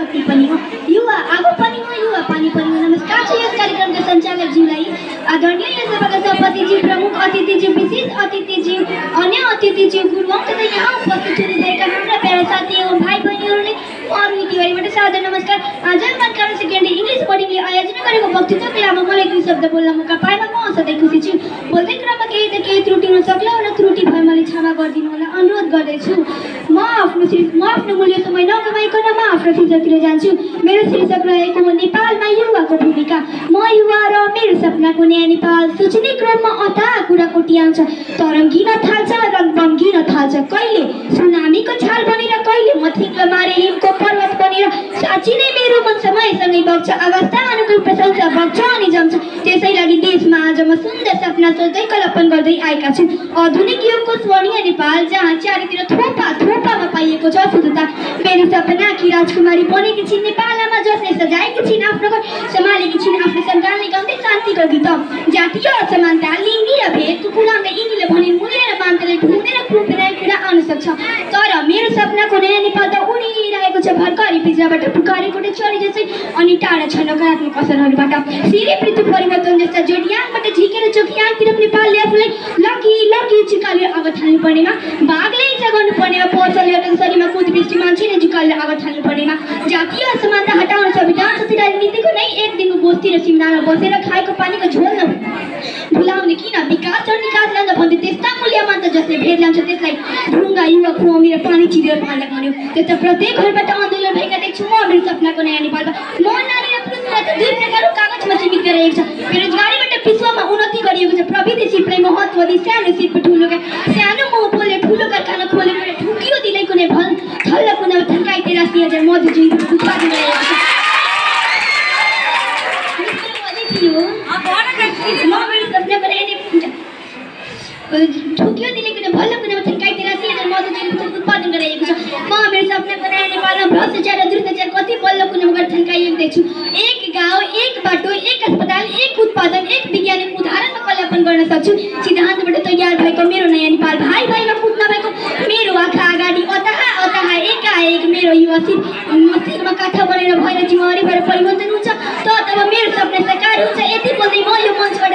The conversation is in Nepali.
शक्ति पनि हो, युवा आगो पनि हो, युवा पानी पनि हो। नमस्कार छ यस कार्यक्रमका सञ्चालकज्यूलाई, आदरणीय यस सभाका सभापतिज्यू, प्रमुख अतिथिज्यू, विशेष अतिथिज्यू, अन्य अतिथिज्यू, गुरुङ तथा यहाँ उपस्थित हुनुभएका हाम्रा प्यारा साथी एवं भाइ बहिनीहरूले अरू तिवारीबाट सादर नमस्कार। आज मनकारण सेकेन्डरी इङ्ग्लिस बोर्डिङले आयोजना गरेको वक्तृत्व क्लाबमा मलाई 2 शब्द बोल्न मौका पाएमा म असाध्यै खुसी छु। बोल्दै क्रममा केही त्रुटि हुन सक्ला र त्रुटि भए मैले क्षमा गरिदिनु होला अनुरोध गर्दैछु। म आफ्नो मूल्य समय नगमाइकन म आफ्नो शीर्षकतिर जान्छु। मेरो शीर्षक रहेको हो नेपालमा युवाको भूमिका। म युवा र मेरो सपनाको नयाँ नेपाल सोच्ने क्रममा अथाह कुरा कोटिआउँछ, तरङ्गिन थाल्छ र बङ्गिन थाल्छ। कहिले सुनामीको छाल बनेर, कहिले मथिङ्ग मारे हिमको पर्वत बनेर। साँच्ची नै मेरो मन समयसँगै बग्छ, अवस्था अनुकूल प्रशंसा बग्छ अनि जम्छ। त्यसै लागि देशमा आज म सुन्दर सपना सोच्दै कल्पना गर्दै आएका छु। आधुनिक युगको स्वर्णीय नेपाल जहाँ चारैतिर थोपामा पाइएको छ शुद्धता। मेरो सपना कि राजकुमारी बनेकी छिन् नेपालमा, जसले सजाएकी छिन् आफ्नो घर, सम्हालेकी छिन् आफ्नो सन्तानले गाउँदै शान्तिको गीत। जातीय असमानता, लिङ्गीय भेदको कुरामा यिनीले भने मूल्य र मान्यताले ढुँडेर कुराको कुरा आउन सक्छ। तर मेरो सपनाको नयाँ नेपाल त उडिरहेको छ भर्खरै पिज्जाबाट पुकारेको चरी जस्तै अनि टाढा छ नकारात्मक असरहरूबाट। सिरे ऋतु परिवर्तन जस्ता जोडियाङबाट झिकेर चोखियाङतिर नेपालले आफूलाई लकी चिकालेर अगाडि थाल्नु पर्नेमा, भागले इच्छा गर्नुपर्नेमा, पसल एउटा शरीरमा कुदबृष्टि मान्छेले झुकालेर अगाडि थाल्नु पर्नेमा, जातीय असमानता हटाउन संविधान जस्तै राजनीतिको नै एक दिनको गोष्ठी र सिमनामा बसेर खाएको पानीको झोल न भुलाउने किन विकास र निकास ल्याउँदा भन्दै त्यस्ता मूल्यमान त जसले भेद ल्याउँछ त्यसलाई ढुङ्गा युवा खुवाउने र पानी छिरेर पानी लगाउने हो। त्यस्ता प्रत्येक घरबाट आन्दोलन भएका देख्छु म मेरो सपनाको नयाँ नेपालमा। म नारी र पुरुषबाट 2 प्रकारको कागजमा सीमित गरिएको छ। बेरोजगारीबाट विश्वमा उन्नति गरिएको छ। प्रविधि सिपलाई महत्त्व दिई सानो सिप ठुलो सानो मोहपोले ठुलो कारखाना खोलेर ठुकियो दिलै कुनै थल्ला कुनामा ठन्काइते राष्ट्रिय हजार मधु जुन उत्पादन गरिएको छ। ठुकियो दिले कुनै भल्ला कुनामा ठन्काइते राष्ट्रिय हजार मधु जुन उत्पादन गरिएको छ। म मेरो सपनाको नयाँ नेपालमा भ्रष्टाचार र दुष्टाचार कति बल्ल कुनामा गरेर ठन्काइएको देख्छु। एक गाउँ, एक बाटो, एक अस्पताल, एक उत्पादन, एक वैज्ञानिक उदाहरणमा कल्पना गर्न सक्छु। सिद्धान्तबाट तयार भएको मेरो नयाँ नेपाल भाइमा कुट्न भएको मेरो आँखा अगाडि अताहा एकाएक मेरो युवा मस्तिष्कमा काठा बनेर भएर जिम्मेवारी भएर परिवर्तन हुन्छ। तब मेरो सपना साकार हुन्छ। यति बोल्दै म यो मञ्चबाट